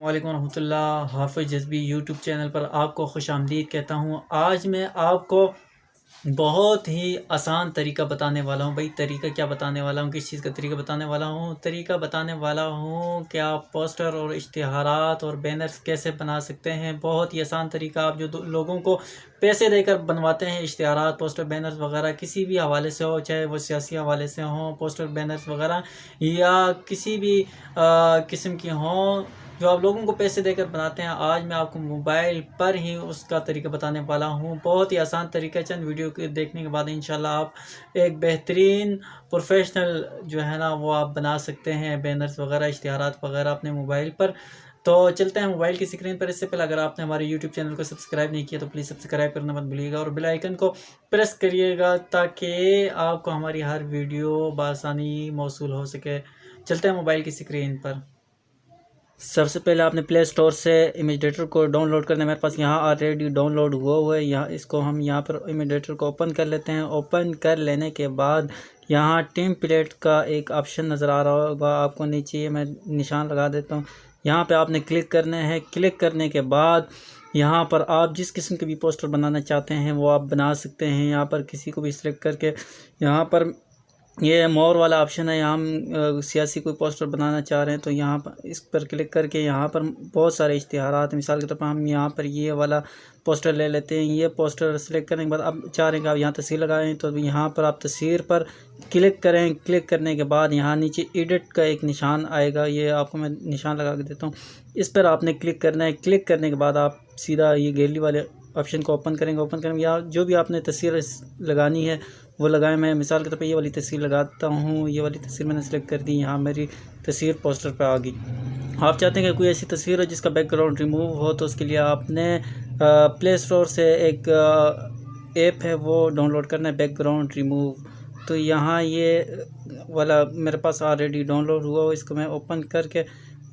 वालेकुम रहमतुल्लाह। हाफ़िज़ जज़्बी यूट्यूब चैनल पर आपको खुशामदीद कहता हूँ। आज मैं आपको बहुत ही आसान तरीका बताने वाला हूँ। भाई तरीका क्या बताने वाला हूँ, किस चीज़ का तरीका बताने वाला हूँ? तरीका बताने वाला हूँ कि आप पोस्टर और इश्तिहारात और बैनर्स कैसे बना सकते हैं। बहुत ही आसान तरीका। आप जो लोगों को पैसे देकर बनवाते हैं इश्तिहारात, पोस्टर, बैनर्स वगैरह किसी भी हवाले से हो, चाहे वो सियासी हवाले से हों पोस्टर, बैनर्स वगैरह, या किसी भी किस्म की हों जो आप लोगों को पैसे देकर बनाते हैं। आज मैं आपको मोबाइल पर ही उसका तरीका बताने वाला हूँ। बहुत ही आसान तरीका। चंद वीडियो के देखने के बाद इंशाल्लाह आप एक बेहतरीन प्रोफेशनल जो है ना वो आप बना सकते हैं बैनर्स वगैरह, इश्तिहारात वगैरह अपने मोबाइल पर। तो चलते हैं मोबाइल की स्क्रीन पर। इससे पहले अगर आपने हमारे यूट्यूब चैनल को सब्सक्राइब नहीं किया तो प्लीज़ सब्सक्राइब करना मत भूलिएगा और बेल आइकन को प्रेस करिएगा ताकि आपको हमारी हर वीडियो बआसानी मौसूल हो सके। चलते हैं मोबाइल की स्क्रीन पर। सबसे पहले आपने प्ले स्टोर से इमेजेटर को डाउनलोड करना है। मेरे पास यहाँ ऑलरेडी डाउनलोड हुआ है। यहाँ इसको हम यहाँ पर इमेजेटर को ओपन कर लेते हैं। ओपन कर लेने के बाद यहाँ टेम्पलेट का एक ऑप्शन नज़र आ रहा होगा आपको नीचे, ये मैं निशान लगा देता हूँ। यहाँ पे आपने क्लिक करना है। क्लिक करने के बाद यहाँ पर आप जिस किस्म के भी पोस्टर बनाना चाहते हैं वो आप बना सकते हैं। यहाँ पर किसी को भी सिलेक्ट करके यहाँ पर ये मोर वाला ऑप्शन है। यहाँ हम सियासी कोई पोस्टर बनाना चाह रहे हैं तो यहाँ पर इस पर क्लिक करके यहाँ पर बहुत सारे इश्तिहारात, मिसाल के तौर पर हम यहाँ पर ये वाला पोस्टर ले लेते हैं। ये पोस्टर सेलेक्ट करने के बाद अब चाह रहे हैं कि आप यहाँ तस्वीर लगाएं तो यहाँ पर आप तस्वीर पर क्लिक करें। क्लिक करने के बाद यहाँ नीचे एडिट का एक निशान आएगा, ये आपको मैं निशान लगा के देता हूँ। इस पर आपने क्लिक करना है। क्लिक करने के बाद आप सीधा ये गैलरी वाले ऑप्शन को ओपन करेंगे। ओपन करेंगे या जो भी आपने तस्वीर लगानी है वो लगाएं। मैं मिसाल के तौर पे ये वाली तस्वीर लगाता हूँ। ये वाली तस्वीर मैंने सेलेक्ट कर दी। यहाँ मेरी तस्वीर पोस्टर पे आ गई। आप चाहते हैं कि कोई ऐसी तस्वीर हो जिसका बैकग्राउंड रिमूव हो तो उसके लिए आपने प्ले स्टोर से एक ऐप है वो डाउनलोड करना है, बैकग्राउंड रिमूव। तो यहाँ ये वाला मेरे पास ऑलरेडी डाउनलोड हुआ हो। इसको मैं ओपन करके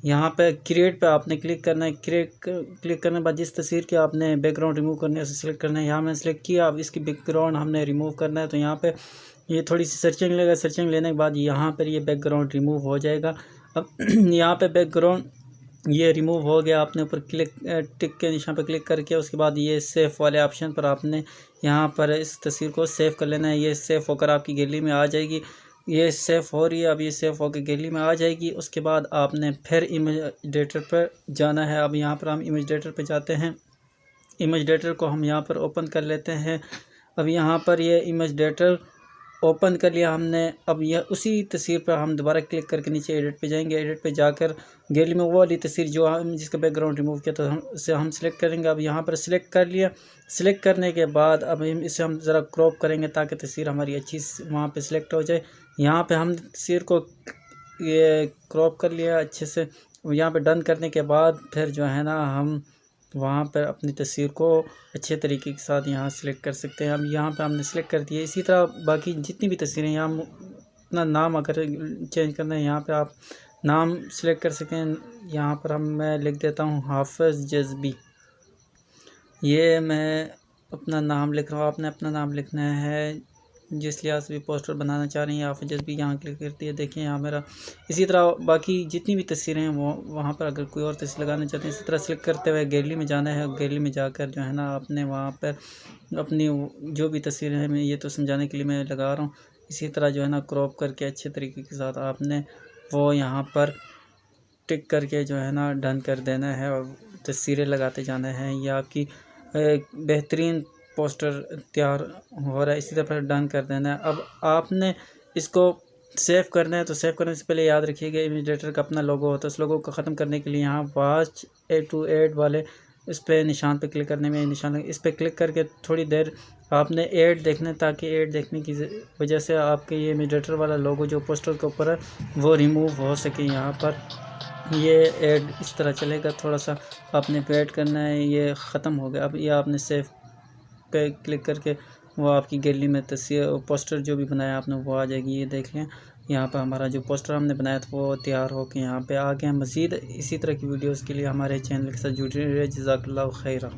यहाँ पे क्रिएट पे आपने क्लिक करना है। क्लिक करने के बाद जिस तस्वीर के आपने बैकग्राउंड रिमूव करना है उसे सिलेक्ट करना है। यहाँ मैंने सेलेक्ट किया। अब इसकी बैकग्राउंड हमने रिमूव करना है तो यहाँ पे ये थोड़ी सी सर्चिंग लेगा। सर्चिंग लेने के बाद यहाँ पर ये बैकग्राउंड रिमूव हो जाएगा। अब यहाँ पे बैकग्राउंड ये रिमूव हो गया। आपने ऊपर क्लिक टिक के निशान पर क्लिक करके उसके बाद ये सेव वाले ऑप्शन पर आपने यहाँ पर इस तस्वीर को सेव कर लेना है। ये सेव होकर आपकी गैलरी में आ जाएगी। ये सेव हो रही है। अब ये सेव होकर गैलरी में आ जाएगी। उसके बाद आपने फिर इमेजेटर पर जाना है। अब यहाँ पर हम इमेजेटर पर जाते हैं। इमेजेटर को हम यहाँ पर ओपन कर लेते हैं। अब यहाँ पर ये इमेजेटर ओपन कर लिया हमने। अब यह उसी तस्वीर पर हम दोबारा क्लिक करके नीचे एडिट पे जाएंगे। एडिट पे जाकर गैलरी में वो वाली तस्वीर जो हम जिसका बैकग्राउंड रिमूव किया तो हम उसे सिलेक्ट करेंगे। अब यहाँ पर सिलेक्ट कर लिया। सिलेक्ट करने के बाद अब इसे हम ज़रा क्रॉप करेंगे ताकि तस्वीर हमारी अच्छी वहाँ पे सिलेक्ट हो जाए। यहाँ पे हम तस्वीर को ये क्रॉप कर लिया अच्छे से। यहाँ पे डन करने के बाद फिर जो है ना हम वहाँ पर अपनी तस्वीर को अच्छे तरीके के साथ यहाँ सेलेक्ट कर सकते हैं। अब यहाँ पे हमने सेलेक्ट कर दिया। इसी तरह बाकी जितनी भी तस्वीरें यहाँ अपना नाम अगर चेंज करना है यहाँ पे आप नाम सेलेक्ट कर सकते हैं। यहाँ पर मैं लिख देता हूँ हाफ़िज़ जज़्बी। ये मैं अपना नाम लिख रहा हूँ। आपने अपना नाम लिखना है जिस लिहाज से भी पोस्टर बनाना चाह रहे हैं। हाफ़िज़ जज़्बी यहाँ क्लिक करती है। देखिए यहाँ मेरा इसी तरह बाकी जितनी भी तस्वीरें हैं वो वहाँ पर अगर कोई और तस्वीर लगाना चाहते हैं इसी तरह सेलेक्ट करते हुए गैलरी में जाना है। गैलरी में जाकर जो है ना आपने वहाँ पर अपनी जो भी तस्वीरें हैं, मैं ये तो समझाने के लिए मैं लगा रहा हूँ, इसी तरह जो है ना क्रॉप करके अच्छे तरीके के साथ आपने वो यहाँ पर टिक करके जो है ना डन कर देना है और तस्वीरें लगाते जाना है। ये आपकी बेहतरीन पोस्टर तैयार हो रहा है। इसी तरह डन कर देना है। अब आपने इसको सेव करना है तो सेव करने से पहले याद रखिएगा इमेजेटर का अपना लोगो होता है। उस लोगो को ख़त्म करने के लिए यहाँ वॉच टू ऐड वाले इस पर निशान पे क्लिक करने में निशान इस पर क्लिक करके थोड़ी देर आपने ऐड देखना है ताकि ऐड देखने की वजह से आपके ये इमेजेटर वाला लोगो जो पोस्टर के ऊपर है वो रिमूव हो सके। यहाँ पर ये ऐड इस तरह चलेगा। थोड़ा सा आपने वेट करना है। ये ख़त्म हो गया। अब ये आपने सेव पे क्लिक करके वो आपकी गैलरी में तस्वीर पोस्टर जो भी बनाया आपने वो आ जाएगी। ये देख लें यहाँ पर हमारा जो पोस्टर हमने बनाया था वो तैयार हो के यहाँ पे आ गया। मज़ीद इसी तरह की वीडियोस के लिए हमारे चैनल के साथ जुड़े रहिए। जज़ाकल्लाहु खैरा।